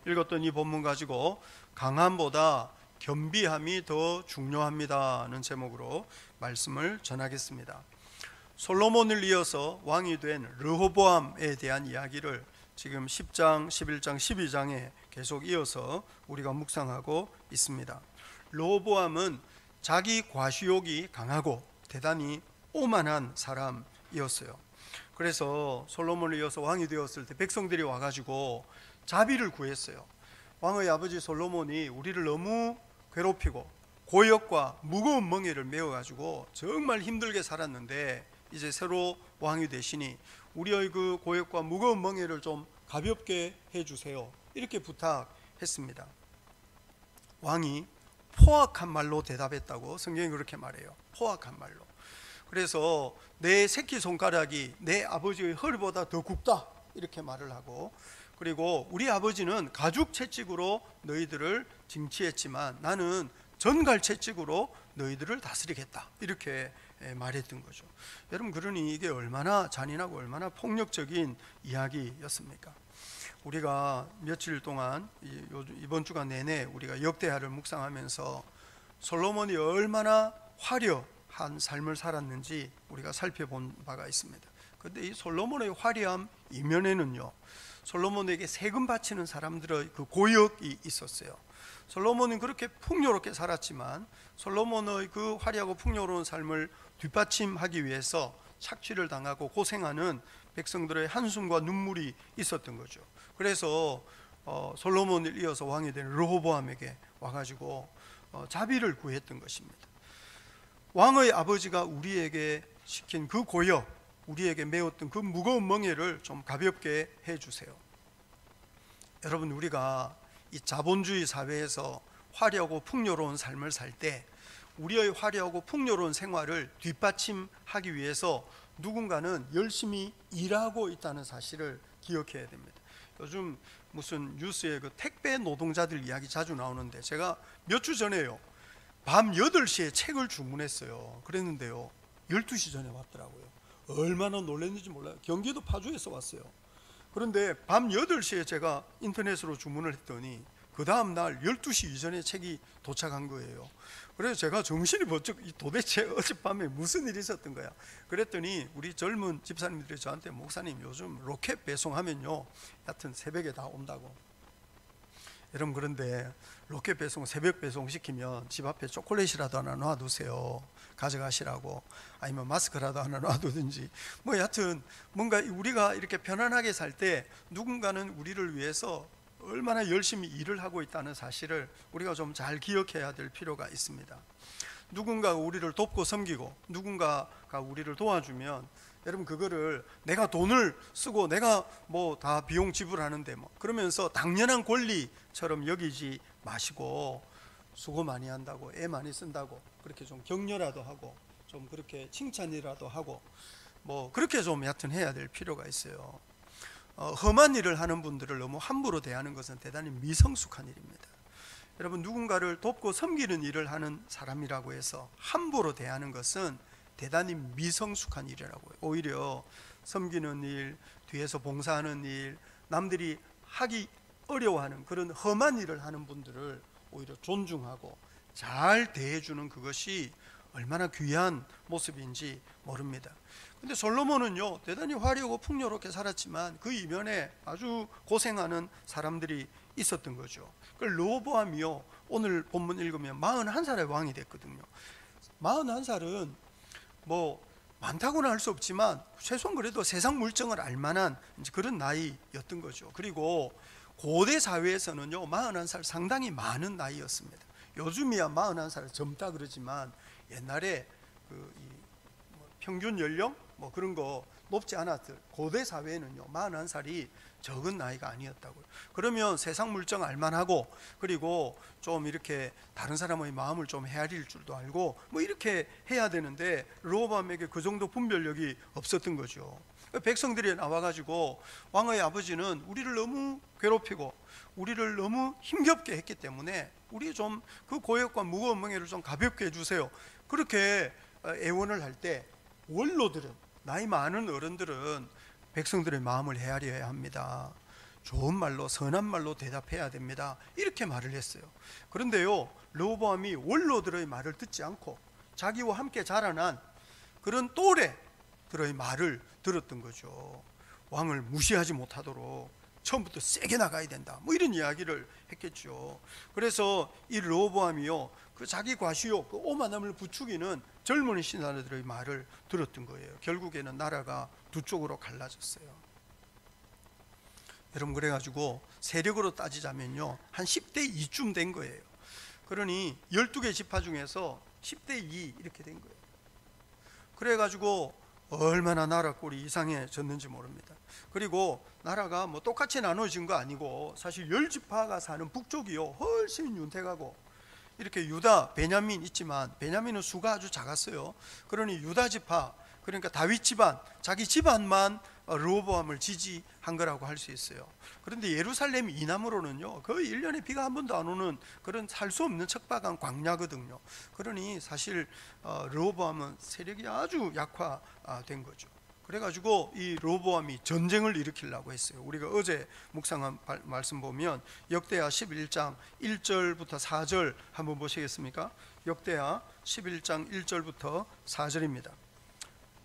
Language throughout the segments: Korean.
읽었던 이 본문 가지고 강함보다 겸비함이 더 중요합니다는 제목으로 말씀을 전하겠습니다. 솔로몬을 이어서 왕이 된 르호보암에 대한 이야기를 지금 10장, 11장, 12장에 계속 이어서 우리가 묵상하고 있습니다. 르호보암은 자기 과시욕이 강하고 대단히 오만한 사람이었어요. 그래서 솔로몬을 이어서 왕이 되었을 때 백성들이 와가지고 자비를 구했어요. 왕의 아버지 솔로몬이 우리를 너무 괴롭히고 고역과 무거운 멍에를 메어가지고 정말 힘들게 살았는데 이제 새로 왕이 되시니 우리의 그 고역과 무거운 멍에를 좀 가볍게 해주세요, 이렇게 부탁했습니다. 왕이 포악한 말로 대답했다고 성경이 그렇게 말해요. 포악한 말로. 그래서 내 새끼손가락이 내 아버지의 허리보다 더 굵다, 이렇게 말을 하고, 그리고 우리 아버지는 가죽 채찍으로 너희들을 징치했지만 나는 전갈 채찍으로 너희들을 다스리겠다, 이렇게 말했던 거죠. 여러분, 그러니 이게 얼마나 잔인하고 얼마나 폭력적인 이야기였습니까? 우리가 며칠 동안 이번 주간 내내 우리가 역대하를 묵상하면서 솔로몬이 얼마나 화려한 삶을 살았는지 우리가 살펴본 바가 있습니다. 그런데 이 솔로몬의 화려함 이면에는요, 솔로몬에게 세금 바치는 사람들의 그 고역이 있었어요. 솔로몬은 그렇게 풍요롭게 살았지만 솔로몬의 그 화려하고 풍요로운 삶을 뒷받침하기 위해서 착취를 당하고 고생하는 백성들의 한숨과 눈물이 있었던 거죠. 그래서 솔로몬을 이어서 왕이 된 르호보암에게 와가지고 자비를 구했던 것입니다. 왕의 아버지가 우리에게 시킨 그 고역, 우리에게 메웠던 그 무거운 멍에를 좀 가볍게 해주세요. 여러분, 우리가 이 자본주의 사회에서 화려하고 풍요로운 삶을 살 때 우리의 화려하고 풍요로운 생활을 뒷받침하기 위해서 누군가는 열심히 일하고 있다는 사실을 기억해야 됩니다. 요즘 무슨 뉴스에 그 택배 노동자들 이야기 자주 나오는데, 제가 몇 주 전에요, 밤 8시에 책을 주문했어요. 그랬는데요, 12시 전에 왔더라고요. 얼마나 놀랐는지 몰라요. 경기도 파주에서 왔어요. 그런데 밤 8시에 제가 인터넷으로 주문을 했더니 그 다음 날 12시 이전에 책이 도착한 거예요. 그래서 제가 정신이 번쩍, 도대체 어젯밤에 무슨 일이 있었던 거야. 그랬더니 우리 젊은 집사님들이 저한테, 목사님 요즘 로켓 배송하면요 하여튼 새벽에 다 온다고. 여러분, 그런데 로켓 배송, 새벽 배송 시키면 집 앞에 초콜릿이라도 하나 놔두세요, 가져가시라고. 아니면 마스크라도 하나 놔두든지, 뭐 여하튼 뭔가 우리가 이렇게 편안하게 살 때 누군가는 우리를 위해서 얼마나 열심히 일을 하고 있다는 사실을 우리가 좀 잘 기억해야 될 필요가 있습니다. 누군가가 우리를 돕고 섬기고 누군가가 우리를 도와주면, 여러분, 그거를 내가 돈을 쓰고 내가 뭐 다 비용 지불하는데 뭐 그러면서 당연한 권리처럼 여기지 마시고, 수고 많이 한다고, 애 많이 쓴다고 그렇게 좀 격려라도 하고, 좀 그렇게 칭찬이라도 하고, 뭐 그렇게 좀 여하튼 해야 될 필요가 있어요. 험한 일을 하는 분들을 너무 함부로 대하는 것은 대단히 미성숙한 일입니다. 여러분, 누군가를 돕고 섬기는 일을 하는 사람이라고 해서 함부로 대하는 것은 대단히 미성숙한 일이라고요. 오히려 섬기는 일, 뒤에서 봉사하는 일, 남들이 하기 어려워하는 그런 험한 일을 하는 분들을 오히려 존중하고 잘 대해주는 그것이 얼마나 귀한 모습인지 모릅니다. 근데 솔로몬은요, 대단히 화려하고 풍요롭게 살았지만 그 이면에 아주 고생하는 사람들이 있었던 거죠. 그 르호보암이요, 오늘 본문 읽으면 41살의 왕이 됐거든요. 41살은 뭐 많다고는 할 수 없지만 최소한 그래도 세상 물정을 알만한 그런 나이였던 거죠. 그리고 고대 사회에서는요, 41살 상당히 많은 나이였습니다. 요즘이야 41살 젊다 그러지만 옛날에 평균 연령 뭐 그런 거 높지 않았을 고대 사회에는요 41살이 적은 나이가 아니었다고요. 그러면 세상 물정 알만하고, 그리고 좀 이렇게 다른 사람의 마음을 좀 헤아릴 줄도 알고 뭐 이렇게 해야 되는데 르호보암에게 그 정도 분별력이 없었던 거죠. 백성들이 나와가지고 왕의 아버지는 우리를 너무 괴롭히고 우리를 너무 힘겹게 했기 때문에 우리 좀 그 고역과 무거운 멍에를 좀 가볍게 해주세요, 그렇게 애원을 할 때 원로들은, 나이 많은 어른들은 백성들의 마음을 헤아려야 합니다. 좋은 말로, 선한 말로 대답해야 됩니다. 이렇게 말을 했어요. 그런데요, 르호보암이 원로들의 말을 듣지 않고 자기와 함께 자라난 그런 또래들의 말을 들었던 거죠. 왕을 무시하지 못하도록 처음부터 세게 나가야 된다, 뭐 이런 이야기를 했겠죠. 그래서 이 르호보암이요, 그 자기 과시욕, 그 오만함을 부추기는 젊은 신하들의 말을 들었던 거예요. 결국에는 나라가 두 쪽으로 갈라졌어요. 여러분, 그래가지고 세력으로 따지자면요, 한 10대 2쯤 된 거예요. 그러니 12개 지파 중에서 10대 2 이렇게 된 거예요. 그래가지고 얼마나 나라 꼴이 이상해졌는지 모릅니다. 그리고 나라가 뭐 똑같이 나눠진 거 아니고 사실 10지파가 사는 북쪽이요, 훨씬 윤택하고, 이렇게 유다, 베냐민 있지만 베냐민은 수가 아주 작았어요. 그러니 유다 지파, 그러니까 다윗 집안, 자기 집안만 르호보암을 지지한 거라고 할 수 있어요. 그런데 예루살렘 이남으로는요, 거의 1년에 비가 한 번도 안 오는 그런 살 수 없는 척박한 광야거든요. 그러니 사실 르호보암은 세력이 아주 약화된 거죠. 그래가지고 이 르호보암이 전쟁을 일으키려고 했어요. 우리가 어제 묵상한 말씀 보면 역대하 11장 1절부터 4절 한번 보시겠습니까? 역대하 11장 1절부터 4절입니다.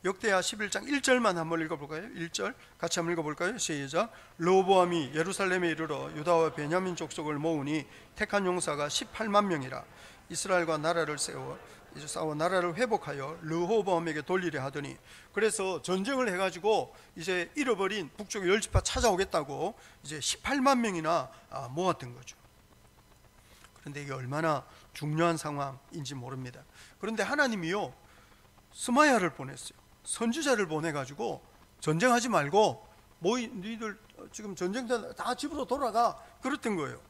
역대하 11장 1절만 한번 읽어볼까요? 1절 같이 한번 읽어볼까요? 시작. 르호보암이 예루살렘에 이르러 유다와 베냐민 족속을 모으니 택한 용사가 18만 명이라. 이스라엘과 나라를 싸워 나라를 회복하여 르호보암에게 돌리려 하더니, 그래서 전쟁을 해가지고 이제 잃어버린 북쪽의 10지파 찾아오겠다고 이제 18만 명이나 모았던 거죠. 그런데 이게 얼마나 중요한 상황인지 모릅니다. 그런데 하나님이요, 스마야를 보냈어요. 선지자를 보내가지고 전쟁하지 말고 너희들 지금 전쟁자 다 집으로 돌아가, 그랬던 거예요.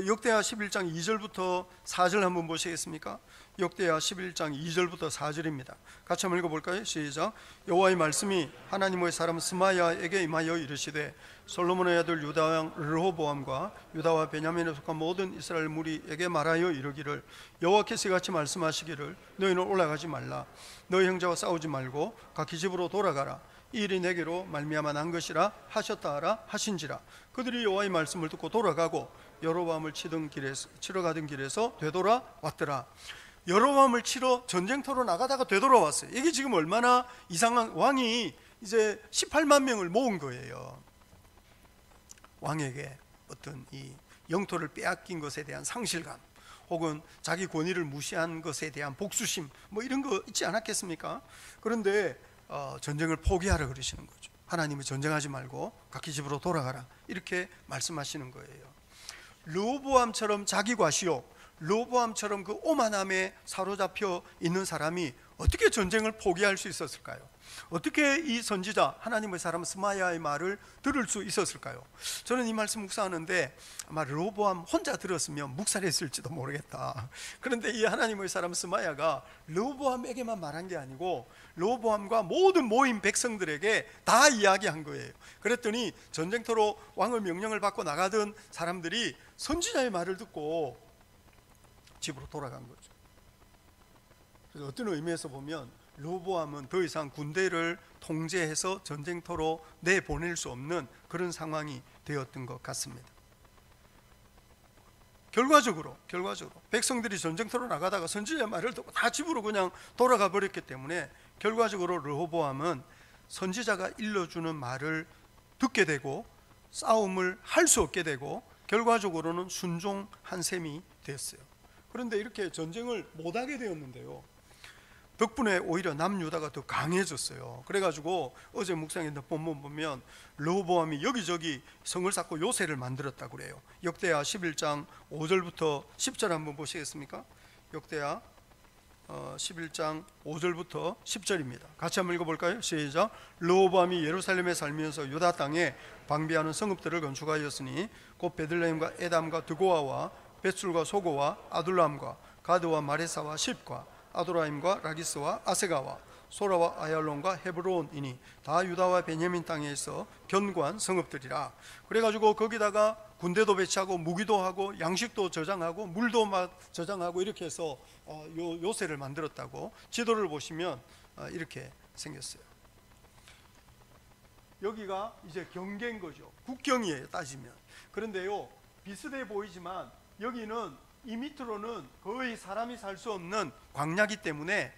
역대하 11장 2절부터 4절 한번 보시겠습니까? 역대하 11장 2절부터 4절입니다. 같이 한번 읽어볼까요? 시작. 여호와의 말씀이 하나님의 사람 스마야에게 임하여 이르시되, 솔로몬의 아들 유다 왕 르호보암과 유다와 베냐민에 속한 모든 이스라엘 무리에게 말하여 이르기를, 여호와께서 이같이 말씀하시기를, 너희는 올라가지 말라. 너희 형제와 싸우지 말고 각기 집으로 돌아가라. 이 일이 내게로 말미암아 난 것이라 하셨다 하라 하신지라. 그들이 여호와의 말씀을 듣고 돌아가고 여로보암을 치러 가던 길에서 되돌아왔더라. 여로보암을 치러 전쟁터로 나가다가 되돌아왔어요. 이게 지금 얼마나 이상한, 왕이 이제 18만 명을 모은 거예요. 왕에게 어떤 이 영토를 빼앗긴 것에 대한 상실감, 혹은 자기 권위를 무시한 것에 대한 복수심, 뭐 이런 거 있지 않았겠습니까? 그런데 전쟁을 포기하라 그러시는 거죠. 하나님이 전쟁하지 말고 각기 집으로 돌아가라, 이렇게 말씀하시는 거예요. 르호보암처럼 자기 과시욕, 르호보암처럼 그 오만함에 사로잡혀 있는 사람이 어떻게 전쟁을 포기할 수 있었을까요? 어떻게 이 선지자 하나님의 사람 스마야의 말을 들을 수 있었을까요? 저는 이 말씀 묵상하는데 아마 르호보암 혼자 들었으면 묵살했을지도 모르겠다. 그런데 이 하나님의 사람 스마야가 르호보암에게만 말한 게 아니고 르호보암과 모든 모인 백성들에게 다 이야기한 거예요. 그랬더니 전쟁터로 왕의 명령을 받고 나가던 사람들이 선지자의 말을 듣고 집으로 돌아간 거죠. 그래서 어떤 의미에서 보면 르호보암은 더 이상 군대를 통제해서 전쟁터로 내보낼 수 없는 그런 상황이 되었던 것 같습니다. 결과적으로 백성들이 전쟁터로 나가다가 선지자의 말을 듣고 다 집으로 그냥 돌아가 버렸기 때문에 결과적으로 르호보암은 선지자가 일러주는 말을 듣게 되고 싸움을 할 수 없게 되고 결과적으로는 순종한 셈이 됐어요. 그런데 이렇게 전쟁을 못하게 되었는데요, 덕분에 오히려 남유다가 더 강해졌어요. 그래가지고 어제 묵상했던 본문 보면 르호보암이 여기저기 성을 쌓고 요새를 만들었다고 그래요. 역대하 11장 5절부터 10절 한번 보시겠습니까? 역대하 11장 5절부터 10절입니다. 같이 한번 읽어볼까요? 시작. 르호보암이 예루살렘에 살면서 유다 땅에 방비하는 성읍들을 건축하였으니 곧 베들레헴과 에담과 드고아와 벳술과 소고와 아둘람과 가드와 마레사와 십과 아도라임과 라기스와 아세가와 소라와 아얄론과 헤브론이니 다 유다와 베냐민 땅에 있어 견고한 성읍들이라. 그래가지고 거기다가 군대도 배치하고 무기도 하고 양식도 저장하고 물도 저장하고 이렇게 해서 요새를 만들었다고 지도를 보시면 이렇게 생겼어요. 여기가 이제 경계인 거죠. 국경이에요, 따지면. 그런데요, 비슷해 보이지만 여기는 이 밑으로는 거의 사람이 살 수 없는 광야이기 때문에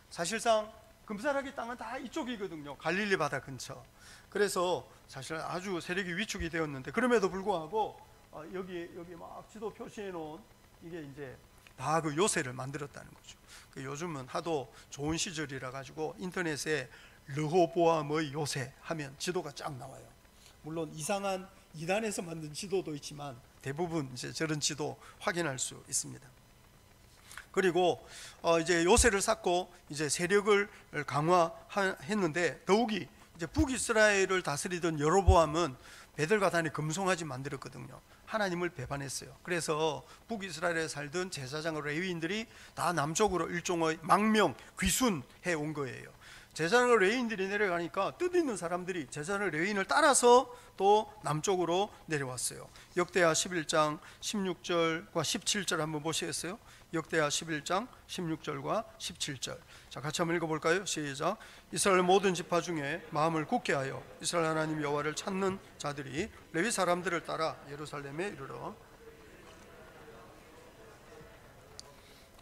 사실상 금사라기 땅은 다 이쪽이거든요. 갈릴리 바다 근처. 그래서 사실 아주 세력이 위축이 되었는데, 그럼에도 불구하고 여기 막 지도 표시해 놓은 이게 이제 다 그 요새를 만들었다는 거죠. 요즘은 하도 좋은 시절이라 가지고 인터넷에 르호보암의 요새 하면 지도가 쫙 나와요. 물론 이상한 이단에서 만든 지도도 있지만 대부분 이제 저런 지도 확인할 수 있습니다. 그리고 이제 요새를 쌓고 이제 세력을 강화했는데, 더욱이 이제 북이스라엘을 다스리던 여로보암은 베들과 단에 금송아지 만들었거든요. 하나님을 배반했어요. 그래서 북이스라엘에 살던 제사장과 레위인들이 다 남쪽으로 일종의 망명, 귀순해 온 거예요. 제사장과 레위인들이 내려가니까 뜻있는 사람들이 제사장과 레위인을 따라서 또 남쪽으로 내려왔어요. 역대하 11장 16절과 17절 한번 보시겠어요? 역대하 11장 16절과 17절. 자, 같이 한번 읽어볼까요? 시작. 이스라엘 모든 지파 중에 마음을 굳게 하여 이스라엘 하나님 여호와를 찾는 자들이 레위 사람들을 따라 예루살렘에 이르러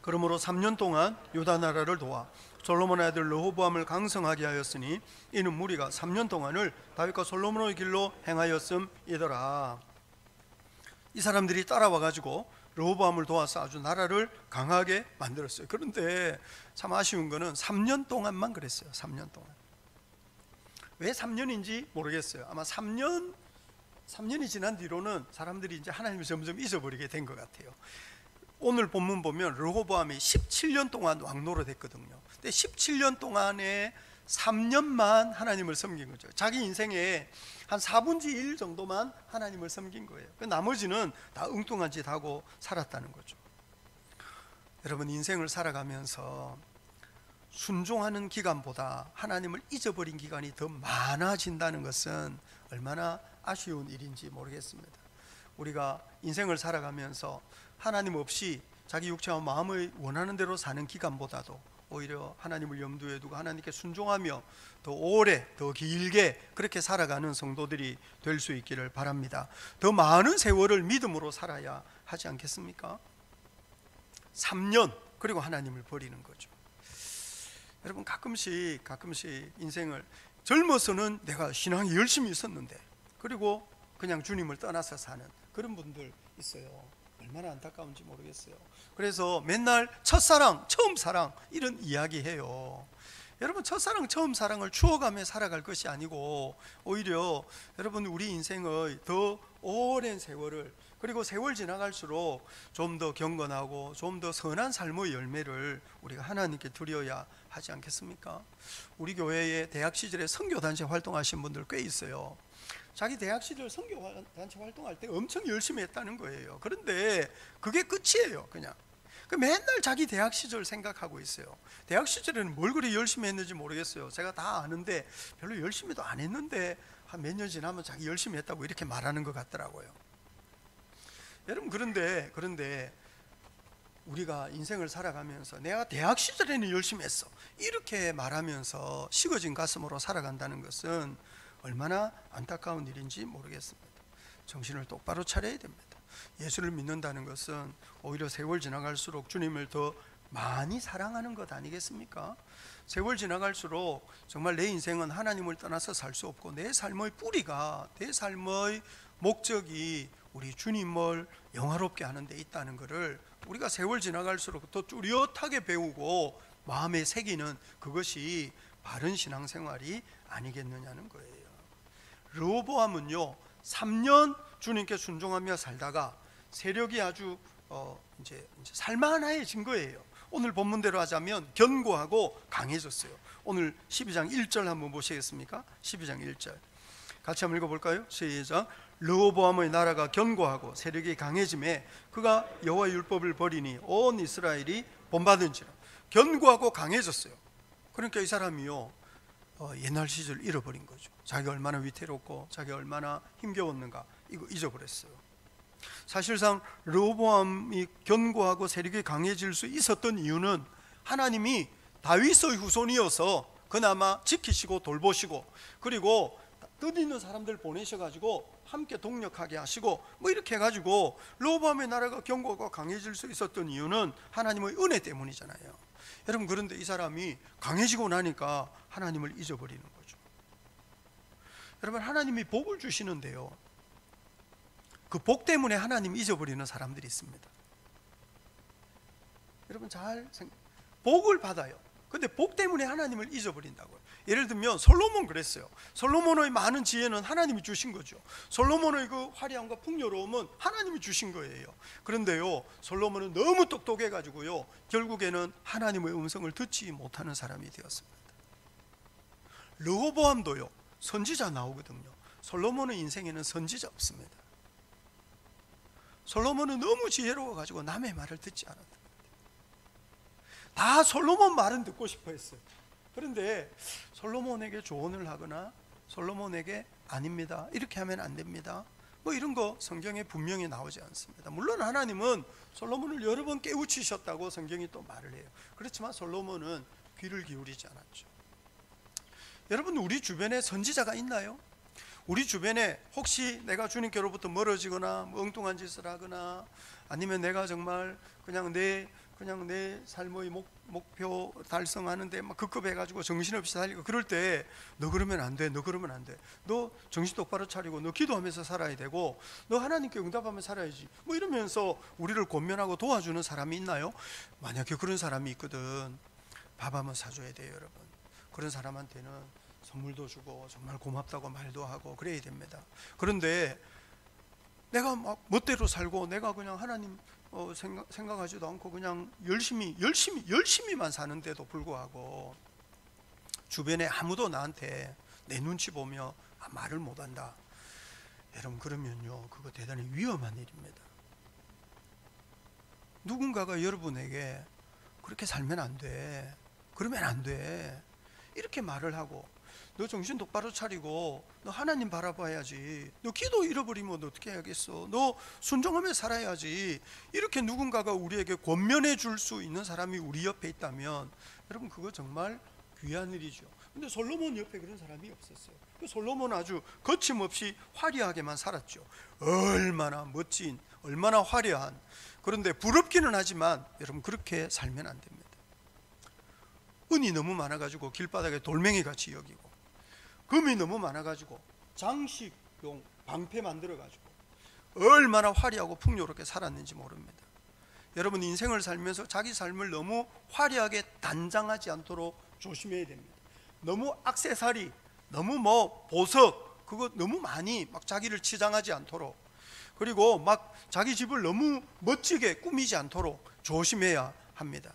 그러므로 3년 동안 유다 나라를 도와 솔로몬의 아들 르호보암을 강성하게 하였으니 이는 무리가 3년 동안을 다윗과 솔로몬의 길로 행하였음이더라. 이 사람들이 따라와 가지고 르호보암을 도와서 아주 나라를 강하게 만들었어요. 그런데 참 아쉬운 거는 3년 동안만 그랬어요. 3년 동안. 왜 3년인지 모르겠어요. 아마 3년이 지난 뒤로는 사람들이 이제 하나님을 점점 잊어버리게 된 것 같아요. 오늘 본문 보면 르호보암이 17년 동안 왕노릇했거든요. 근데 17년 동안에 3년만 하나님을 섬긴 거죠. 자기 인생의 한 4분의 1 정도만 하나님을 섬긴 거예요. 나머지는 다 엉뚱한 짓 하고 살았다는 거죠. 여러분, 인생을 살아가면서 순종하는 기간보다 하나님을 잊어버린 기간이 더 많아진다는 것은 얼마나 아쉬운 일인지 모르겠습니다. 우리가 인생을 살아가면서 하나님 없이 자기 육체와 마음을 원하는 대로 사는 기간보다도 오히려 하나님을 염두에 두고 하나님께 순종하며 더 오래 더 길게 그렇게 살아가는 성도들이 될 수 있기를 바랍니다. 더 많은 세월을 믿음으로 살아야 하지 않겠습니까? 3년 그리고 하나님을 버리는 거죠. 여러분, 가끔씩 인생을 젊어서는 내가 신앙이 열심히 있었는데 그리고 그냥 주님을 떠나서 사는 그런 분들 있어요. 얼마나 안타까운지 모르겠어요. 그래서 맨날 첫사랑, 처음 사랑 이런 이야기 해요. 여러분, 첫사랑, 처음 사랑을 추억하며 살아갈 것이 아니고 오히려 여러분, 우리 인생의 더 오랜 세월을, 그리고 세월 지나갈수록 좀 더 경건하고 좀 더 선한 삶의 열매를 우리가 하나님께 드려야 하지 않겠습니까? 우리 교회에 대학 시절에 선교단체 활동하신 분들 꽤 있어요. 자기 대학 시절 선교단체 활동할 때 엄청 열심히 했다는 거예요. 그런데 그게 끝이에요. 그냥 맨날 자기 대학 시절 생각하고 있어요. 대학 시절에는 뭘 그리 열심히 했는지 모르겠어요. 제가 다 아는데 별로 열심히도 안 했는데 한 몇 년 지나면 자기 열심히 했다고 이렇게 말하는 것 같더라고요. 여러분, 그런데 우리가 인생을 살아가면서 내가 대학 시절에는 열심히 했어 이렇게 말하면서 식어진 가슴으로 살아간다는 것은 얼마나 안타까운 일인지 모르겠습니다. 정신을 똑바로 차려야 됩니다. 예수를 믿는다는 것은 오히려 세월 지나갈수록 주님을 더 많이 사랑하는 것 아니겠습니까? 세월 지나갈수록 정말 내 인생은 하나님을 떠나서 살 수 없고 내 삶의 뿌리가, 내 삶의 목적이 우리 주님을 영화롭게 하는 데 있다는 것을 우리가 세월 지나갈수록 더 뚜렷하게 배우고 마음에 새기는 그것이 바른 신앙생활이 아니겠느냐는 거예요. 르호보암은요 3년 주님께 순종하며 살다가 세력이 아주 이제 살만해진 거예요. 오늘 본문대로 하자면 견고하고 강해졌어요. 오늘 12장 1절 한번 보시겠습니까? 12장 1절 같이 한번 읽어볼까요? 시작. 르호보암의 나라가 견고하고 세력이 강해짐에 그가 여호와의 율법을 버리니 온 이스라엘이 본받은지라. 견고하고 강해졌어요. 그러니까 이 사람이요 옛날 시절 잃어버린 거죠. 자기가 얼마나 위태롭고 자기가 얼마나 힘겨웠는가 이거 잊어버렸어요. 사실상 르호보암이 견고하고 세력이 강해질 수 있었던 이유는 하나님이 다윗의 후손이어서 그나마 지키시고 돌보시고 그리고 뜻있는 사람들 보내셔가지고 함께 동력하게 하시고 뭐 이렇게 해가지고 르호보암의 나라가 견고하고 강해질 수 있었던 이유는 하나님의 은혜 때문이잖아요. 여러분, 그런데 이 사람이 강해지고 나니까 하나님을 잊어버리는 거죠. 여러분, 하나님이 복을 주시는데요, 그 복 때문에 하나님 잊어버리는 사람들이 있습니다. 여러분, 복을 받아요. 근데 복 때문에 하나님을 잊어버린다고요. 예를 들면 솔로몬 그랬어요. 솔로몬의 많은 지혜는 하나님이 주신 거죠. 솔로몬의 그 화려함과 풍요로움은 하나님이 주신 거예요. 그런데요, 솔로몬은 너무 똑똑해가지고요, 결국에는 하나님의 음성을 듣지 못하는 사람이 되었습니다. 르호보암도요, 선지자 나오거든요. 솔로몬의 인생에는 선지자 없습니다. 솔로몬은 너무 지혜로워가지고 남의 말을 듣지 않았다. 다 솔로몬 말은 듣고 싶어 했어요. 그런데 솔로몬에게 조언을 하거나 솔로몬에게 아닙니다, 이렇게 하면 안 됩니다, 뭐 이런 거 성경에 분명히 나오지 않습니다. 물론 하나님은 솔로몬을 여러 번 깨우치셨다고 성경이 또 말을 해요. 그렇지만 솔로몬은 귀를 기울이지 않았죠. 여러분, 우리 주변에 선지자가 있나요? 우리 주변에 혹시 내가 주님께로부터 멀어지거나 뭐 엉뚱한 짓을 하거나 아니면 내가 정말 그냥 내 삶의 목표 달성하는데 막 급급해가지고 정신없이 살고 그럴 때 너 그러면 안 돼, 너 그러면 안 돼, 너 정신 똑바로 차리고 너 기도하면서 살아야 되고 너 하나님께 응답하며 살아야지, 뭐 이러면서 우리를 권면하고 도와주는 사람이 있나요? 만약에 그런 사람이 있거든, 밥 한번 사줘야 돼요. 여러분, 그런 사람한테는 선물도 주고 정말 고맙다고 말도 하고 그래야 됩니다. 그런데 내가 막 멋대로 살고 내가 그냥 하나님 생각하지도 않고 그냥 열심히만 사는데도 불구하고 주변에 아무도 나한테 내 눈치 보며 말을 못한다, 여러분, 그러면요, 그거 대단히 위험한 일입니다. 누군가가 여러분에게 그렇게 살면 안 돼, 그러면 안 돼, 이렇게 말을 하고 너 정신 똑바로 차리고 너 하나님 바라봐야지, 너 기도 잃어버리면 어떻게 해야겠어, 너 순종하며 살아야지, 이렇게 누군가가 우리에게 권면해 줄 수 있는 사람이 우리 옆에 있다면 여러분, 그거 정말 귀한 일이죠. 근데 솔로몬 옆에 그런 사람이 없었어요. 솔로몬은 아주 거침없이 화려하게만 살았죠. 얼마나 멋진, 얼마나 화려한. 그런데 부럽기는 하지만 여러분, 그렇게 살면 안 됩니다. 은이 너무 많아가지고 길바닥에 돌멩이 같이 여기고, 금이 너무 많아가지고 장식용 방패 만들어가지고 얼마나 화려하고 풍요롭게 살았는지 모릅니다. 여러분, 인생을 살면서 자기 삶을 너무 화려하게 단장하지 않도록 조심해야 됩니다. 너무 액세서리, 너무 보석, 그거 너무 많이 막 자기를 치장하지 않도록, 그리고 막 자기 집을 너무 멋지게 꾸미지 않도록 조심해야 합니다.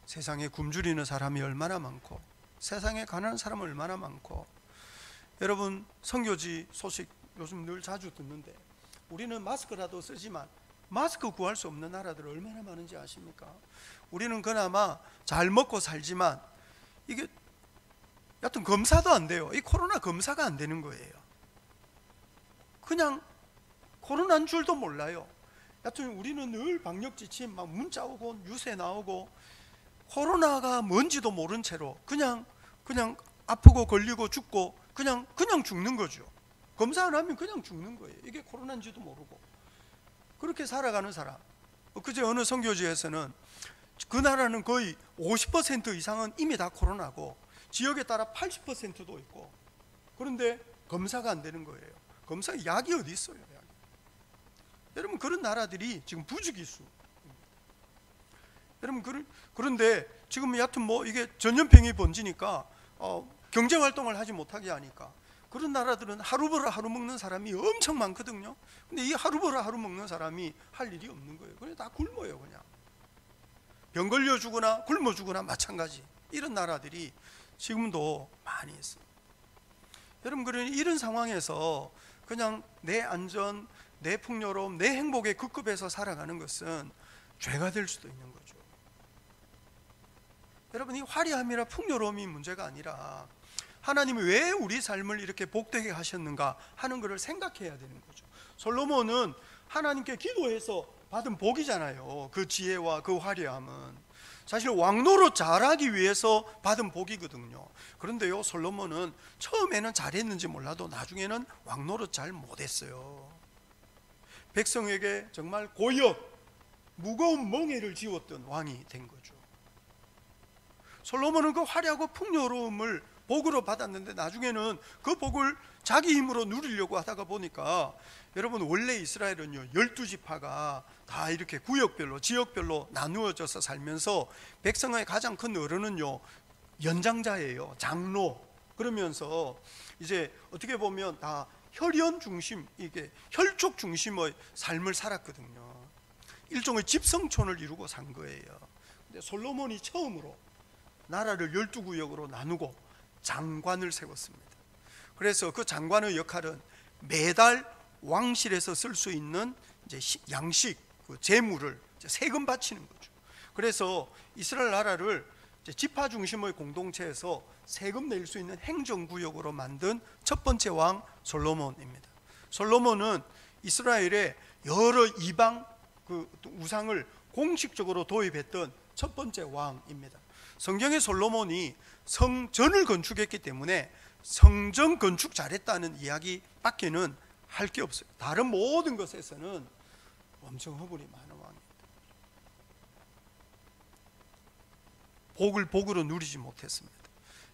세상에 굶주리는 사람이 얼마나 많고 세상에 가난한 사람은 얼마나 많고, 여러분, 선교지 소식 요즘 늘 자주 듣는데 우리는 마스크라도 쓰지만 마스크 구할 수 없는 나라들 얼마나 많은지 아십니까? 우리는 그나마 잘 먹고 살지만 이게 여튼 검사도 안 돼요. 이 코로나 검사가 안 되는 거예요. 그냥 코로나인 줄도 몰라요. 여튼 우리는 늘 방역 지침 막 문자 오고 뉴스에 나오고 코로나가 뭔지도 모른 채로 그냥 아프고 걸리고 죽고 그냥 죽는 거죠. 검사 안 하면 그냥 죽는 거예요. 이게 코로나인지도 모르고 그렇게 살아가는 사람. 그제 어느 선교지에서는 그 나라는 거의 50% 이상은 이미 다 코로나고 지역에 따라 80%도 있고, 그런데 검사가 안 되는 거예요. 검사 약이 어디 있어요? 약이. 여러분, 그런 나라들이 지금 부주기수. 여러분, 그런데 지금 여하튼 이게 전염병이 번지니까 경제활동을 하지 못하게 하니까 그런 나라들은 하루 벌어 하루 먹는 사람이 엄청 많거든요. 근데 이 하루 벌어 하루 먹는 사람이 할 일이 없는 거예요. 그냥 다 굶어요. 그냥 병 걸려 죽거나 굶어 죽거나 마찬가지. 이런 나라들이 지금도 많이 있습니다. 여러분, 그러니 이런 상황에서 그냥 내 안전, 내 풍요로움, 내 행복에 급급해서 살아가는 것은 죄가 될 수도 있는 거죠. 여러분, 이 화려함이나 풍요로움이 문제가 아니라 하나님이 왜 우리 삶을 이렇게 복되게 하셨는가 하는 것을 생각해야 되는 거죠. 솔로몬은 하나님께 기도해서 받은 복이잖아요. 그 지혜와 그 화려함은. 사실 왕노릇 잘하기 위해서 받은 복이거든요. 그런데요, 솔로몬은 처음에는 잘했는지 몰라도 나중에는 왕노릇 잘 못했어요. 백성에게 정말 고역, 무거운 멍에를 지웠던 왕이 된 거죠. 솔로몬은 그 화려하고 풍요로움을 복으로 받았는데 나중에는 그 복을 자기 힘으로 누리려고 하다가 보니까, 여러분 원래 이스라엘은요 12지파가 다 이렇게 구역별로 지역별로 나누어져서 살면서 백성의 가장 큰 어른은요 연장자예요, 장로. 그러면서 이제 어떻게 보면 다 혈연 중심, 이게 혈족 중심의 삶을 살았거든요. 일종의 집성촌을 이루고 산 거예요. 근데 솔로몬이 처음으로 나라를 12구역으로 나누고 장관을 세웠습니다. 그래서 그 장관의 역할은 매달 왕실에서 쓸 수 있는 이제 양식, 그 재물을 세금 바치는 거죠. 그래서 이스라엘 나라를 지파 중심의 공동체에서 세금 낼 수 있는 행정구역으로 만든 첫 번째 왕 솔로몬입니다. 솔로몬은 이스라엘에 여러 이방 그 우상을 공식적으로 도입했던 첫 번째 왕입니다. 성경에 솔로몬이 성전을 건축했기 때문에 성전 건축 잘했다는 이야기밖에는 할 게 없어요. 다른 모든 것에서는 엄청 허물이 많은 왕입니다. 복을 복으로 누리지 못했습니다.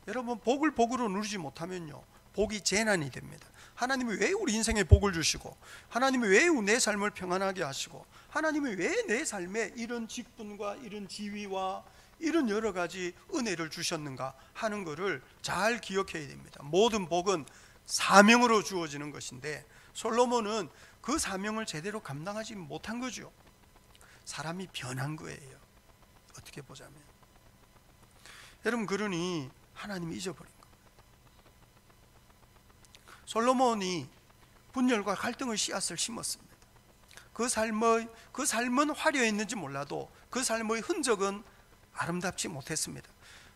여러분, 복을 복으로 누리지 못하면요 복이 재난이 됩니다. 하나님이 왜 우리 인생에 복을 주시고, 하나님이 왜 내 삶을 평안하게 하시고, 하나님이 왜 내 삶에 이런 직분과 이런 지위와 이런 여러 가지 은혜를 주셨는가 하는 것을 잘 기억해야 됩니다. 모든 복은 사명으로 주어지는 것인데 솔로몬은 그 사명을 제대로 감당하지 못한 거죠. 사람이 변한 거예요. 어떻게 보자면. 여러분, 그러니 하나님이 잊어버린 거예요. 솔로몬이 분열과 갈등의 씨앗을 심었습니다. 그 삶은 화려했는지 몰라도 그 삶의 흔적은 아름답지 못했습니다.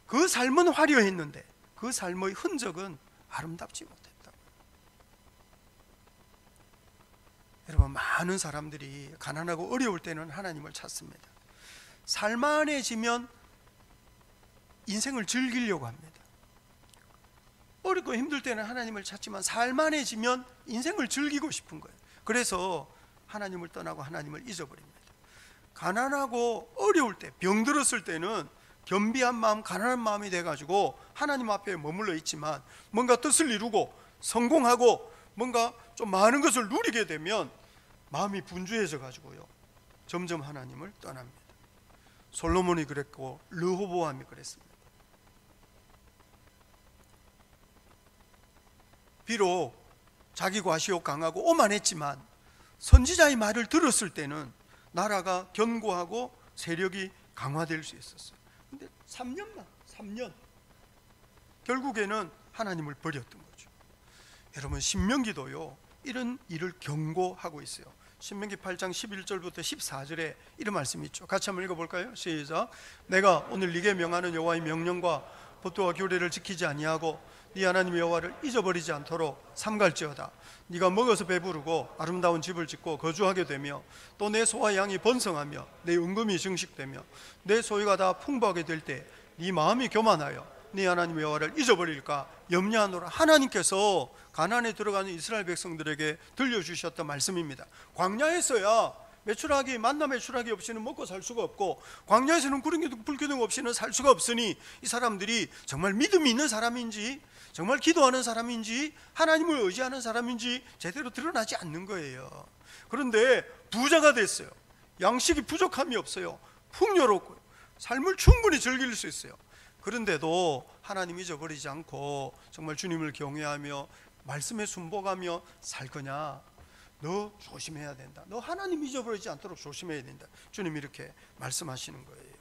그 삶은 화려했는데 그 삶의 흔적은 아름답지 못했다. 여러분, 많은 사람들이 가난하고 어려울 때는 하나님을 찾습니다. 살만해지면 인생을 즐기려고 합니다. 어렵고 힘들 때는 하나님을 찾지만 살만해지면 인생을 즐기고 싶은 거예요. 그래서 하나님을 떠나고 하나님을 잊어버립니다. 가난하고 어려울 때, 병들었을 때는 겸비한 마음, 가난한 마음이 돼가지고 하나님 앞에 머물러 있지만 뭔가 뜻을 이루고 성공하고 뭔가 좀 많은 것을 누리게 되면 마음이 분주해져 가지고요 점점 하나님을 떠납니다. 솔로몬이 그랬고 르호보암이 그랬습니다. 비록 자기 과시욕 강하고 오만했지만 선지자의 말을 들었을 때는 나라가 견고하고 세력이 강화될 수 있었어요. 근데 3년 결국에는 하나님을 버렸던 거죠. 여러분, 신명기도요 이런 일을 경고하고 있어요. 신명기 8장 11절부터 14절에 이런 말씀이 있죠. 같이 한번 읽어볼까요? 시작. 내가 오늘 네게 명하는 여호와의 명령과 법도와 규례를 지키지 아니하고 네 하나님 여호와를 잊어버리지 않도록 삼갈지어다. 네가 먹어서 배부르고 아름다운 집을 짓고 거주하게 되며 또 내 소와 양이 번성하며 내 은금이 증식되며 내 소유가 다 풍부하게 될 때 네 마음이 교만하여 네 하나님 여호와를 잊어버릴까 염려하노라. 하나님께서 가나안에 들어가는 이스라엘 백성들에게 들려주셨던 말씀입니다. 광야에서야 매출하기, 만나 매출하기 없이는 먹고 살 수가 없고 광야에서는 구름기둥 불기둥 없이는 살 수가 없으니 이 사람들이 정말 믿음이 있는 사람인지 정말 기도하는 사람인지 하나님을 의지하는 사람인지 제대로 드러나지 않는 거예요. 그런데 부자가 됐어요. 양식이 부족함이 없어요. 풍요롭고요. 삶을 충분히 즐길 수 있어요. 그런데도 하나님 잊어버리지 않고 정말 주님을 경외하며 말씀에 순복하며 살 거냐? 너 조심해야 된다. 너 하나님 잊어버리지 않도록 조심해야 된다. 주님이 이렇게 말씀하시는 거예요.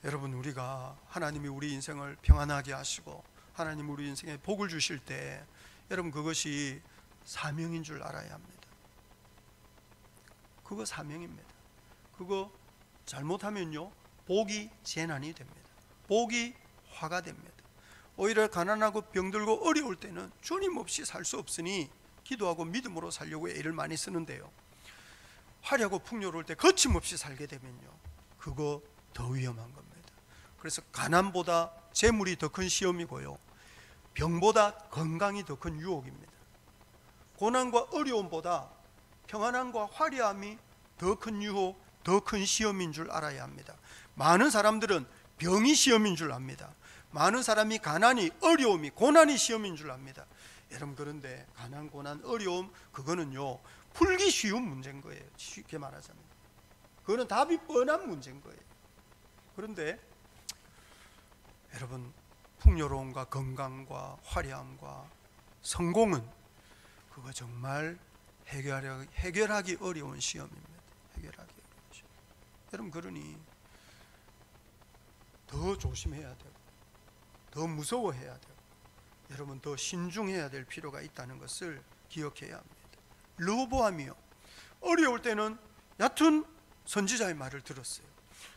여러분, 우리가 하나님이 우리 인생을 평안하게 하시고 하나님 우리 인생에 복을 주실 때 여러분 그것이 사명인 줄 알아야 합니다. 그거 사명입니다. 그거 잘못하면요 복이 재난이 됩니다. 복이 화가 됩니다. 오히려 가난하고 병들고 어려울 때는 주님 없이 살 수 없으니 기도하고 믿음으로 살려고 애를 많이 쓰는데요 화려하고 풍요로울 때 거침없이 살게 되면요 그거 더 위험한 겁니다. 그래서 가난보다 재물이 더 큰 시험이고요, 병보다 건강이 더 큰 유혹입니다. 고난과 어려움보다 평안함과 화려함이 더 큰 유혹, 더 큰 시험인 줄 알아야 합니다. 많은 사람들은 병이 시험인 줄 압니다. 많은 사람이 가난이, 어려움이, 고난이 시험인 줄 압니다. 여러분, 그런데 가난, 고난, 어려움, 그거는요 풀기 쉬운 문제인 거예요. 쉽게 말하자면 그거는 답이 뻔한 문제인 거예요. 그런데 여러분, 풍요로움과 건강과 화려함과 성공은 그거 정말 해결하기 어려운 시험입니다. 해결하기 어려운 시험. 여러분, 그러니 더 조심해야 되고 더 무서워해야 되고 여러분 더 신중해야 될 필요가 있다는 것을 기억해야 합니다. 르호보암이요, 어려울 때는 얕은 선지자의 말을 들었어요.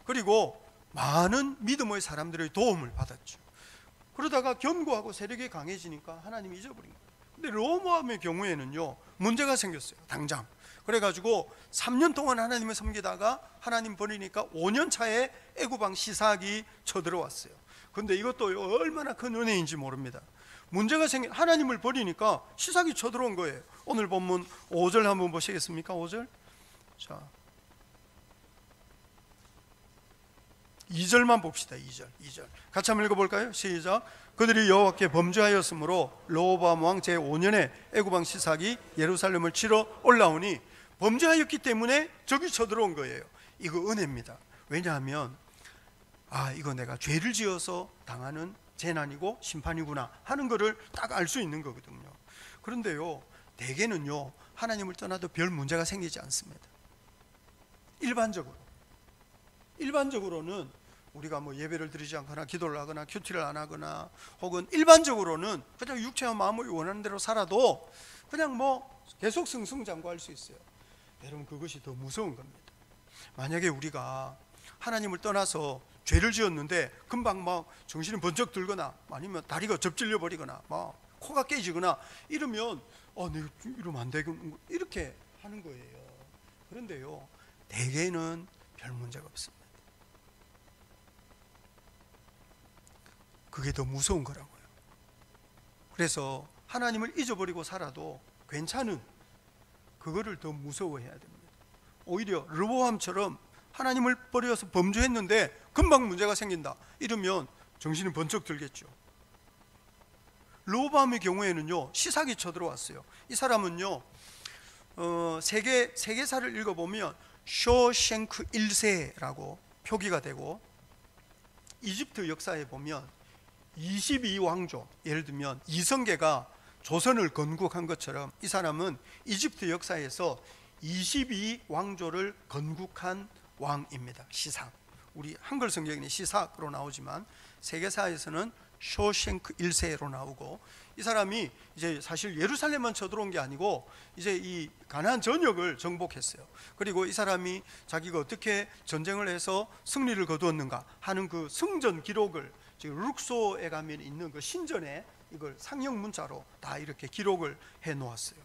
그리고 많은 믿음의 사람들의 도움을 받았죠. 그러다가 견고하고 세력이 강해지니까 하나님이 잊어버린 거예요. 근데 르호보암의 경우에는요 문제가 생겼어요. 당장 그래가지고 3년 동안 하나님을 섬기다가 하나님 버리니까 5년 차에 애굽 왕 시삭이 쳐들어왔어요. 근데 이것도 얼마나 큰 은혜인지 모릅니다. 문제가 생긴, 하나님을 버리니까 시삭이 쳐들어온 거예요. 오늘 본문 5절 한번 보시겠습니까? 5절. 자, 2절만 봅시다. 2절 같이 한번 읽어볼까요? 시작. 그들이 여호와께 범죄하였으므로 르호보암 왕 제5년에 애굽 왕 시삭이 예루살렘을 치러 올라오니, 범죄하였기 때문에 적이 쳐들어온 거예요. 이거 은혜입니다. 왜냐하면 이거 내가 죄를 지어서 당하는 재난이고 심판이구나 하는 거를 딱 알 수 있는 거거든요. 그런데요 대개는요 하나님을 떠나도 별 문제가 생기지 않습니다. 일반적으로는 우리가 뭐 예배를 드리지 않거나 기도를 하거나 큐티를 안 하거나 혹은 일반적으로는 그냥 육체와 마음을 원하는 대로 살아도 그냥 뭐 계속 승승장구할 수 있어요. 여러분, 그것이 더 무서운 겁니다. 만약에 우리가 하나님을 떠나서 죄를 지었는데 금방 막 정신이 번쩍 들거나 아니면 다리가 접질려 버리거나 막 코가 깨지거나 이러면 내가 이러면 안 되겠고 이렇게 하는 거예요. 그런데요 대개는 별 문제가 없습니다. 그게 더 무서운 거라고요. 그래서 하나님을 잊어버리고 살아도 괜찮은, 그거를 더 무서워해야 됩니다. 오히려 르호보암처럼 하나님을 버려서 범죄했는데 금방 문제가 생긴다 이러면 정신이 번쩍 들겠죠. 르호보암의 경우에는요 시삭이 쳐들어왔어요. 이 사람은요 세계사를 읽어보면 쇼생크 1세라고 표기가 되고, 이집트 역사에 보면 22왕조, 예를 들면 이성계가 조선을 건국한 것처럼 이 사람은 이집트 역사에서 22왕조를 건국한 왕입니다. 시삭. 우리 한글 성경에는 시삭으로 나오지만 세계사에서는 쇼생크 1세로 나오고, 이 사람이 이제 사실 예루살렘만 쳐들어온 게 아니고 이제 이 가나안 전역을 정복했어요. 그리고 이 사람이 자기가 어떻게 전쟁을 해서 승리를 거두었는가 하는 그 승전 기록을 지금 룩소에 가면 있는 그 신전에 이걸 상형 문자로 다 이렇게 기록을 해 놓았어요.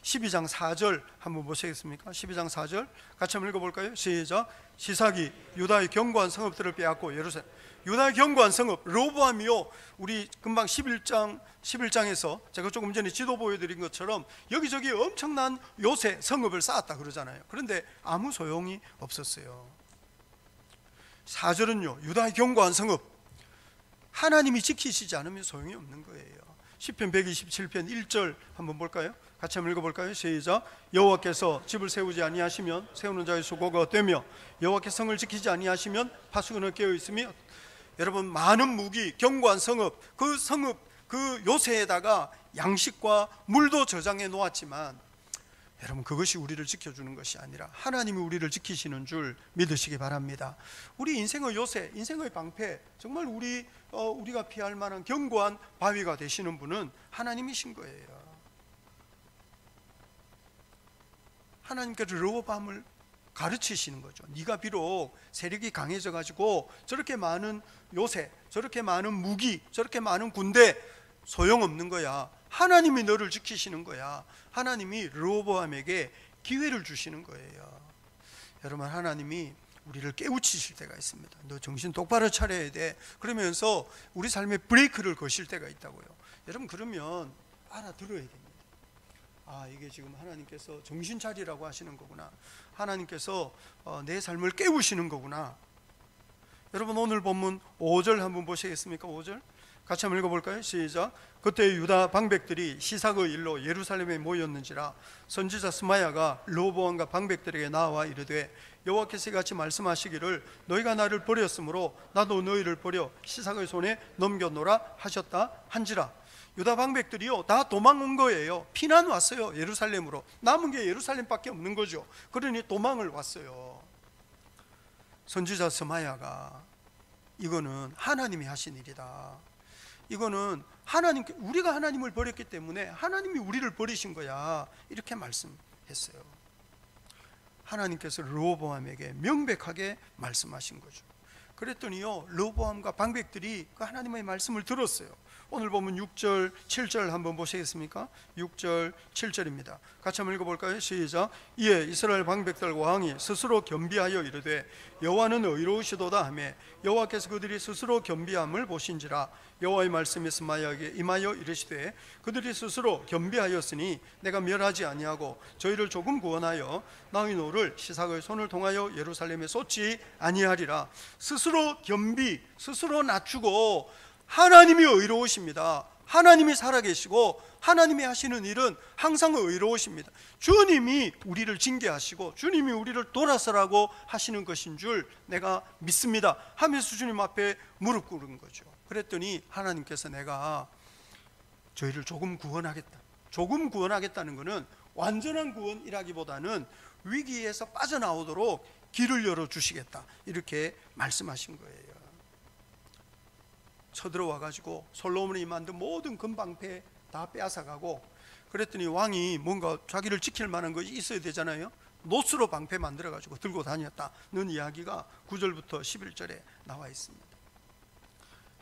12장 4절 한번 보시겠습니까? 12장 4절 같이 한번 읽어볼까요? 시작. 시삭이 유다의 견고한 성읍들을 빼앗고 예루살렘, 유다의 견고한 성읍, 르호보암이요, 우리 금방 11장에서 제가 조금 전에 지도 보여드린 것처럼 여기저기 엄청난 요새 성읍을 쌓았다 그러잖아요. 그런데 아무 소용이 없었어요. 4절은요 유다의 견고한 성읍, 하나님이 지키시지 않으면 소용이 없는 거예요. 시편 127편 1절 한번 볼까요? 같이 한번 읽어볼까요? 시작. 여호와께서 집을 세우지 아니하시면 세우는 자의 수고가 되며 여호와께서 성을 지키지 아니하시면 파수꾼은 깨어있으며. 여러분, 많은 무기, 견고한 성읍, 그 성읍 그 요새에다가 양식과 물도 저장해 놓았지만 여러분, 그것이 우리를 지켜주는 것이 아니라 하나님이 우리를 지키시는 줄 믿으시기 바랍니다. 우리 인생의 요새, 인생의 방패, 정말 우리가 피할 만한 견고한 바위가 되시는 분은 하나님이신 거예요. 하나님께서 르호보암을 가르치시는 거죠. 네가 비록 세력이 강해져 가지고 저렇게 많은 요새, 저렇게 많은 무기, 저렇게 많은 군대 소용없는 거야. 하나님이 너를 지키시는 거야. 하나님이 르호보암에게 기회를 주시는 거예요. 여러분, 하나님이 우리를 깨우치실 때가 있습니다. 너 정신 똑바로 차려야 돼. 그러면서 우리 삶에 브레이크를 거실 때가 있다고요. 여러분, 그러면 알아들어야 됩니다. 아, 이게 지금 하나님께서 정신 차리라고 하시는 거구나. 하나님께서 내 삶을 깨우시는 거구나. 여러분, 오늘 본문 5절 한번 보시겠습니까? 5절 같이 한번 읽어볼까요? 시작. 그때 유다 방백들이 시삭의 일로 예루살렘에 모였는지라 선지자 스마야가 르호보암과 방백들에게 나와 이르되 여호와께서 같이 말씀하시기를 너희가 나를 버렸으므로 나도 너희를 버려 시삭의 손에 넘겨놓으라 하셨다 한지라. 유다 방백들이요 다 도망온 거예요. 피난 왔어요. 예루살렘으로. 남은 게 예루살렘밖에 없는 거죠. 그러니 도망을 왔어요. 선지자 스마야가 이거는 하나님이 하신 일이다. 이거는 우리가 하나님을 버렸기 때문에 하나님이 우리를 버리신 거야. 이렇게 말씀했어요. 하나님께서 르호보암에게 명백하게 말씀하신 거죠. 그랬더니요 르호보암과 방백들이 그 하나님의 말씀을 들었어요. 오늘 보면 6절 7절 한번 보시겠습니까? 6절 7절입니다. 같이 한번 읽어볼까요? 시작. 이에 이스라엘 방백들과 왕이 스스로 겸비하여 이르되 여호와는 의로우시도다 하며 여호와께서 그들이 스스로 겸비함을 보신지라. 여호와의 말씀이 스마야에게 임하여 이르시되 그들이 스스로 겸비하였으니 내가 멸하지 아니하고 저희를 조금 구원하여 너희 노를 시삭의 손을 통하여 예루살렘에 쏟지 아니하리라. 스스로 겸비, 스스로 낮추고 하나님이 의로우십니다. 하나님이 살아계시고 하나님이 하시는 일은 항상 의로우십니다. 주님이 우리를 징계하시고 주님이 우리를 돌아서라고 하시는 것인 줄 내가 믿습니다 하면서 주님 앞에 무릎 꿇은 거죠. 그랬더니 하나님께서 내가 저희를 조금 구원하겠다. 조금 구원하겠다는 것은 완전한 구원이라기보다는 위기에서 빠져나오도록 길을 열어주시겠다. 이렇게 말씀하신 거예요. 쳐들어와 가지고 솔로몬이 만든 모든 금방패 다 빼앗아가고, 그랬더니 왕이 뭔가 자기를 지킬 만한 것이 있어야 되잖아요. 노스로 방패 만들어 가지고 들고 다녔다는 이야기가 9절부터 11절에 나와 있습니다.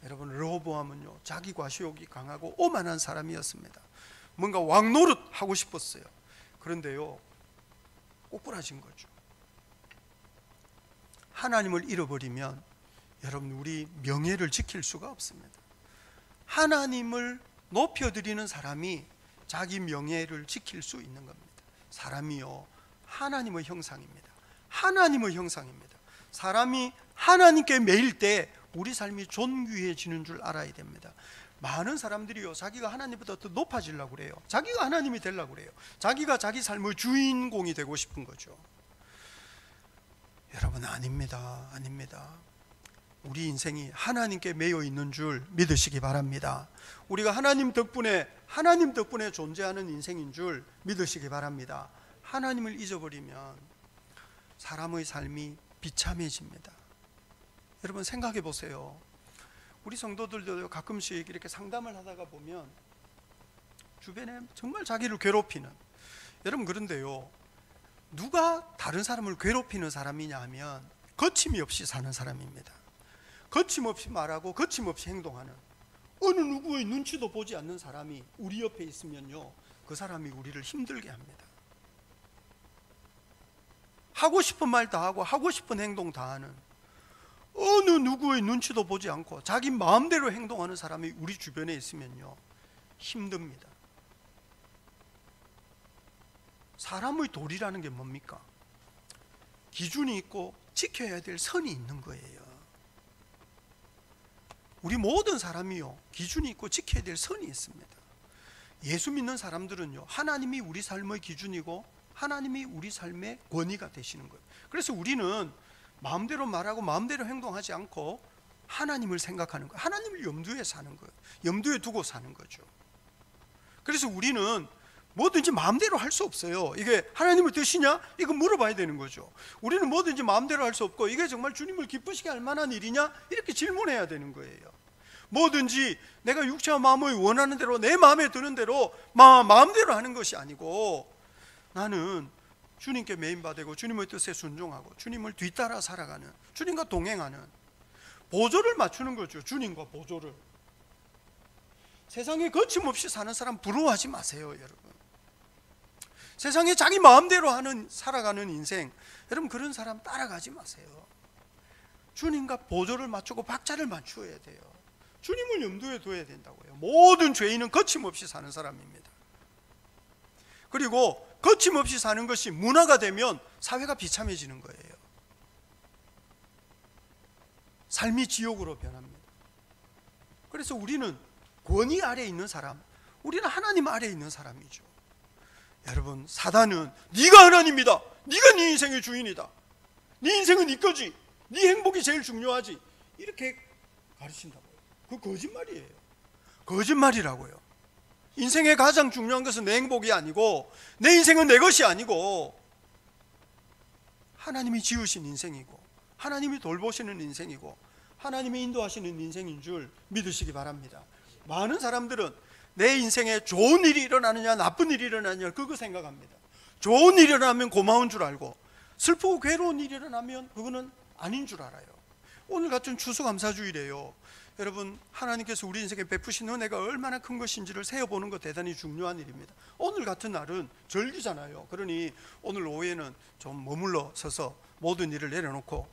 여러분, 르호보암은요 자기 과시욕이 강하고 오만한 사람이었습니다. 뭔가 왕 노릇 하고 싶었어요. 그런데요 꼬꾸라진 거죠. 하나님을 잃어버리면 여러분 우리 명예를 지킬 수가 없습니다. 하나님을 높여드리는 사람이 자기 명예를 지킬 수 있는 겁니다. 사람이요 하나님의 형상입니다. 하나님의 형상입니다. 사람이 하나님께 매일 때 우리 삶이 존귀해지는 줄 알아야 됩니다. 많은 사람들이요 자기가 하나님보다 더 높아지려고 그래요. 자기가 하나님이 되려고 그래요. 자기가 자기 삶의 주인공이 되고 싶은 거죠. 여러분, 아닙니다. 아닙니다. 우리 인생이 하나님께 매여 있는 줄 믿으시기 바랍니다. 우리가 하나님 덕분에 존재하는 인생인 줄 믿으시기 바랍니다. 하나님을 잊어버리면 사람의 삶이 비참해집니다. 여러분 생각해 보세요. 우리 성도들도 가끔씩 이렇게 상담을 하다가 보면 주변에 정말 자기를 괴롭히는, 여러분 그런데요 누가 다른 사람을 괴롭히는 사람이냐 하면 거침이 없이 사는 사람입니다. 거침없이 말하고 거침없이 행동하는, 어느 누구의 눈치도 보지 않는 사람이 우리 옆에 있으면요 그 사람이 우리를 힘들게 합니다. 하고 싶은 말 다 하고 하고 싶은 행동 다 하는, 어느 누구의 눈치도 보지 않고 자기 마음대로 행동하는 사람이 우리 주변에 있으면요 힘듭니다. 사람의 도리라는 게 뭡니까? 기준이 있고 지켜야 될 선이 있는 거예요. 우리 모든 사람이요 기준이 있고 지켜야 될 선이 있습니다. 예수 믿는 사람들은요 하나님이 우리 삶의 기준이고 하나님이 우리 삶의 권위가 되시는 거예요. 그래서 우리는 마음대로 말하고 마음대로 행동하지 않고 하나님을 생각하는 거예요. 하나님을 염두에 사는 거예요. 염두에 두고 사는 거죠. 그래서 우리는 뭐든지 마음대로 할 수 없어요. 이게 하나님의 뜻이냐? 이거 물어봐야 되는 거죠. 우리는 뭐든지 마음대로 할 수 없고 이게 정말 주님을 기쁘시게 할 만한 일이냐? 이렇게 질문해야 되는 거예요. 뭐든지 내가 육체와 마음의 원하는 대로 내 마음에 드는 대로 마음대로 하는 것이 아니고, 나는 주님께 메인받고 주님의 뜻에 순종하고 주님을 뒤따라 살아가는, 주님과 동행하는, 보조를 맞추는 거죠. 주님과 보조를. 세상에 거침없이 사는 사람 부러워하지 마세요, 여러분. 세상에 자기 마음대로 살아가는 인생, 여러분 그런 사람 따라가지 마세요. 주님과 보조를 맞추고 박자를 맞추어야 돼요. 주님을 염두에 둬야 된다고요. 모든 죄인은 거침없이 사는 사람입니다. 그리고 거침없이 사는 것이 문화가 되면 사회가 비참해지는 거예요. 삶이 지옥으로 변합니다. 그래서 우리는 권위 아래에 있는 사람, 우리는 하나님 아래에 있는 사람이죠. 여러분, 사단은 네가 하나님이다, 네가 네 인생의 주인이다, 네 인생은 네 거지, 네 행복이 제일 중요하지, 이렇게 가르친다고요. 그 거짓말이에요. 거짓말이라고요. 인생의 가장 중요한 것은 내 행복이 아니고, 내 인생은 내 것이 아니고, 하나님이 지으신 인생이고, 하나님이 돌보시는 인생이고, 하나님이 인도하시는 인생인 줄 믿으시기 바랍니다. 많은 사람들은 내 인생에 좋은 일이 일어나느냐 나쁜 일이 일어나느냐 그거 생각합니다. 좋은 일이 일어나면 고마운 줄 알고, 슬프고 괴로운 일이 일어나면 그거는 아닌 줄 알아요. 오늘 같은 추수감사주일이에요. 여러분, 하나님께서 우리 인생에 베푸신 은혜가 얼마나 큰 것인지를 세어보는 것 대단히 중요한 일입니다. 오늘 같은 날은 절기잖아요. 그러니 오늘 오후에는 좀 머물러 서서 모든 일을 내려놓고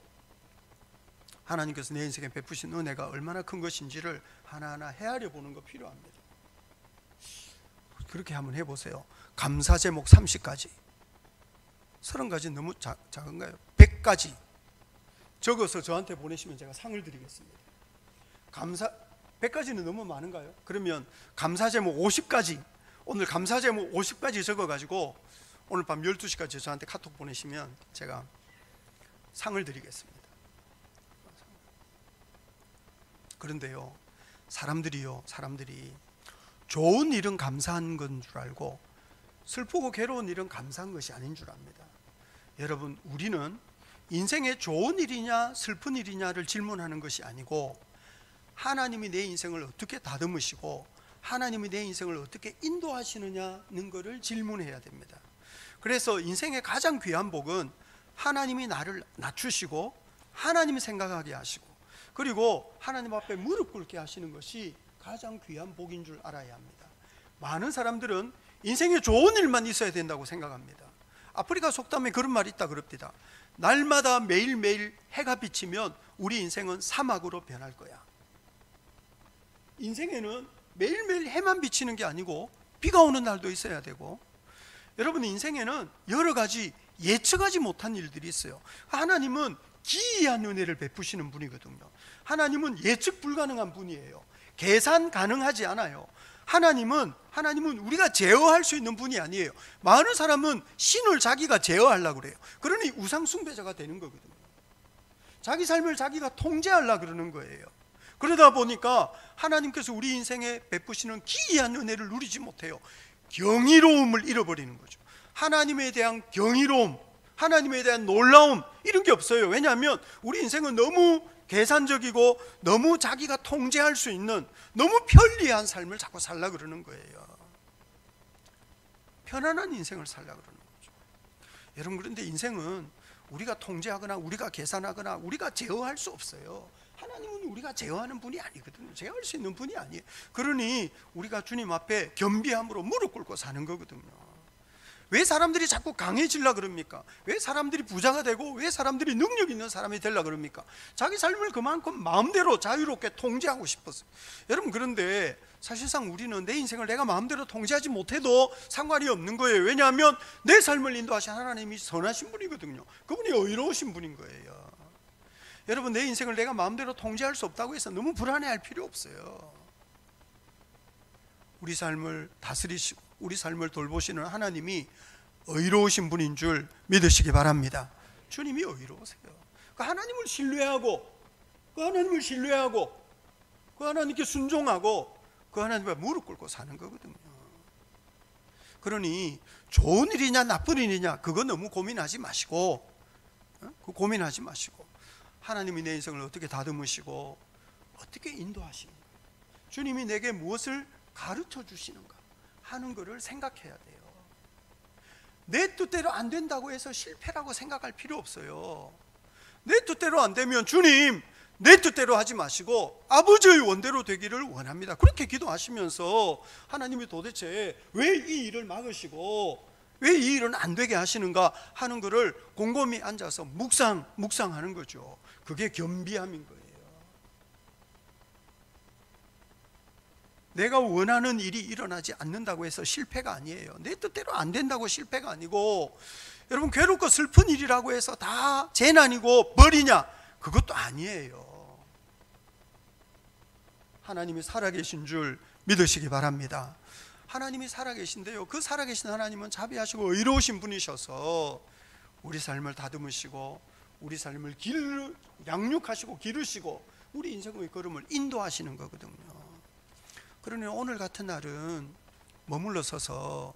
하나님께서 내 인생에 베푸신 은혜가 얼마나 큰 것인지를 하나하나 헤아려 보는 거 필요합니다. 그렇게 한번 해보세요. 감사 제목 30가지, 30가지 너무 작은가요? 100가지 적어서 저한테 보내시면 제가 상을 드리겠습니다. 100가지는 너무 많은가요? 그러면 감사 제목 50가지, 오늘 감사 제목 50가지 적어가지고 오늘 밤 12시까지 저한테 카톡 보내시면 제가 상을 드리겠습니다. 그런데요, 사람들이 좋은 일은 감사한 건 줄 알고 슬프고 괴로운 일은 감사한 것이 아닌 줄 압니다. 여러분, 우리는 인생에 좋은 일이냐 슬픈 일이냐를 질문하는 것이 아니고, 하나님이 내 인생을 어떻게 다듬으시고 하나님이 내 인생을 어떻게 인도하시느냐는 것을 질문해야 됩니다. 그래서 인생의 가장 귀한 복은 하나님이 나를 낮추시고 하나님이 생각하게 하시고, 그리고 하나님 앞에 무릎 꿇게 하시는 것이 가장 귀한 복인 줄 알아야 합니다. 많은 사람들은 인생에 좋은 일만 있어야 된다고 생각합니다. 아프리카 속담에 그런 말이 있다 그럽니다. 날마다 매일매일 해가 비치면 우리 인생은 사막으로 변할 거야. 인생에는 매일매일 해만 비치는 게 아니고 비가 오는 날도 있어야 되고, 여러분, 인생에는 여러 가지 예측하지 못한 일들이 있어요. 하나님은 기이한 은혜를 베푸시는 분이거든요. 하나님은 예측 불가능한 분이에요. 계산 가능하지 않아요. 하나님은 우리가 제어할 수 있는 분이 아니에요. 많은 사람은 신을 자기가 제어하려고 그래요. 그러니 우상숭배자가 되는 거거든요. 자기 삶을 자기가 통제하려고 그러는 거예요. 그러다 보니까 하나님께서 우리 인생에 베푸시는 기이한 은혜를 누리지 못해요. 경이로움을 잃어버리는 거죠. 하나님에 대한 경이로움, 하나님에 대한 놀라움, 이런 게 없어요. 왜냐하면 우리 인생은 너무 계산적이고 너무 자기가 통제할 수 있는 너무 편리한 삶을 자꾸 살려고 그러는 거예요. 편안한 인생을 살려고 그러는 거죠. 여러분, 그런데 인생은 우리가 통제하거나 우리가 계산하거나 우리가 제어할 수 없어요. 하나님은 우리가 제어하는 분이 아니거든요. 제어할 수 있는 분이 아니에요. 그러니 우리가 주님 앞에 겸비함으로 무릎 꿇고 사는 거거든요. 왜 사람들이 자꾸 강해지려고 그럽니까? 왜 사람들이 부자가 되고 왜 사람들이 능력 있는 사람이 되려고 그럽니까? 자기 삶을 그만큼 마음대로 자유롭게 통제하고 싶었어요. 여러분, 그런데 사실상 우리는 내 인생을 내가 마음대로 통제하지 못해도 상관이 없는 거예요. 왜냐하면 내 삶을 인도하신 하나님이 선하신 분이거든요. 그분이 의로우신 분인 거예요. 여러분, 내 인생을 내가 마음대로 통제할 수 없다고 해서 너무 불안해할 필요 없어요. 우리 삶을 다스리시고 우리 삶을 돌보시는 하나님이 의로우신 분인 줄 믿으시기 바랍니다. 주님이 의로우세요. 그 하나님을 신뢰하고 그 하나님께 순종하고 그 하나님 앞에 무릎 꿇고 사는 거거든요. 그러니 좋은 일이냐 나쁜 일이냐 그거 너무 고민하지 마시고, 하나님이 내 인생을 어떻게 다듬으시고 어떻게 인도하시는가, 주님이 내게 무엇을 가르쳐 주시는가 하는 것을 생각해야 돼요. 내 뜻대로 안 된다고 해서 실패라고 생각할 필요 없어요. 내 뜻대로 안 되면 주님, 내 뜻대로 하지 마시고 아버지의 원대로 되기를 원합니다. 그렇게 기도하시면서 하나님이 도대체 왜 이 일을 막으시고 왜 이 일은 안 되게 하시는가 하는 것을 곰곰이 앉아서 묵상하는 거죠. 그게 겸비함인 거예요. 내가 원하는 일이 일어나지 않는다고 해서 실패가 아니에요. 내 뜻대로 안 된다고 실패가 아니고, 여러분 괴롭고 슬픈 일이라고 해서 다 재난이고 벌이냐? 그것도 아니에요. 하나님이 살아계신 줄 믿으시기 바랍니다. 하나님이 살아계신데요, 그 살아계신 하나님은 자비하시고 의로우신 분이셔서 우리 삶을 다듬으시고 우리 삶을 양육하시고 기르시고 우리 인생의 걸음을 인도하시는 거거든요. 그러니 오늘 같은 날은 머물러 서서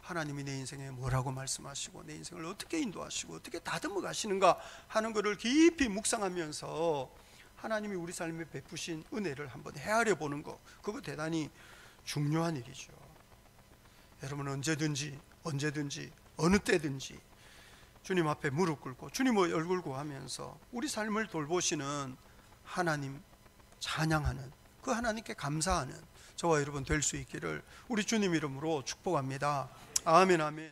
하나님이 내 인생에 뭐라고 말씀하시고 내 인생을 어떻게 인도하시고 어떻게 다듬어 가시는가 하는 것을 깊이 묵상하면서 하나님이 우리 삶에 베푸신 은혜를 한번 헤아려 보는 거, 그거 대단히 중요한 일이죠. 여러분 언제든지 어느 때든지 주님 앞에 무릎 꿇고 주님의 얼굴 구하면서 우리 삶을 돌보시는 하나님 찬양하는, 그 하나님께 감사하는 저와 여러분 될 수 있기를 우리 주님 이름으로 축복합니다. 아멘, 아멘.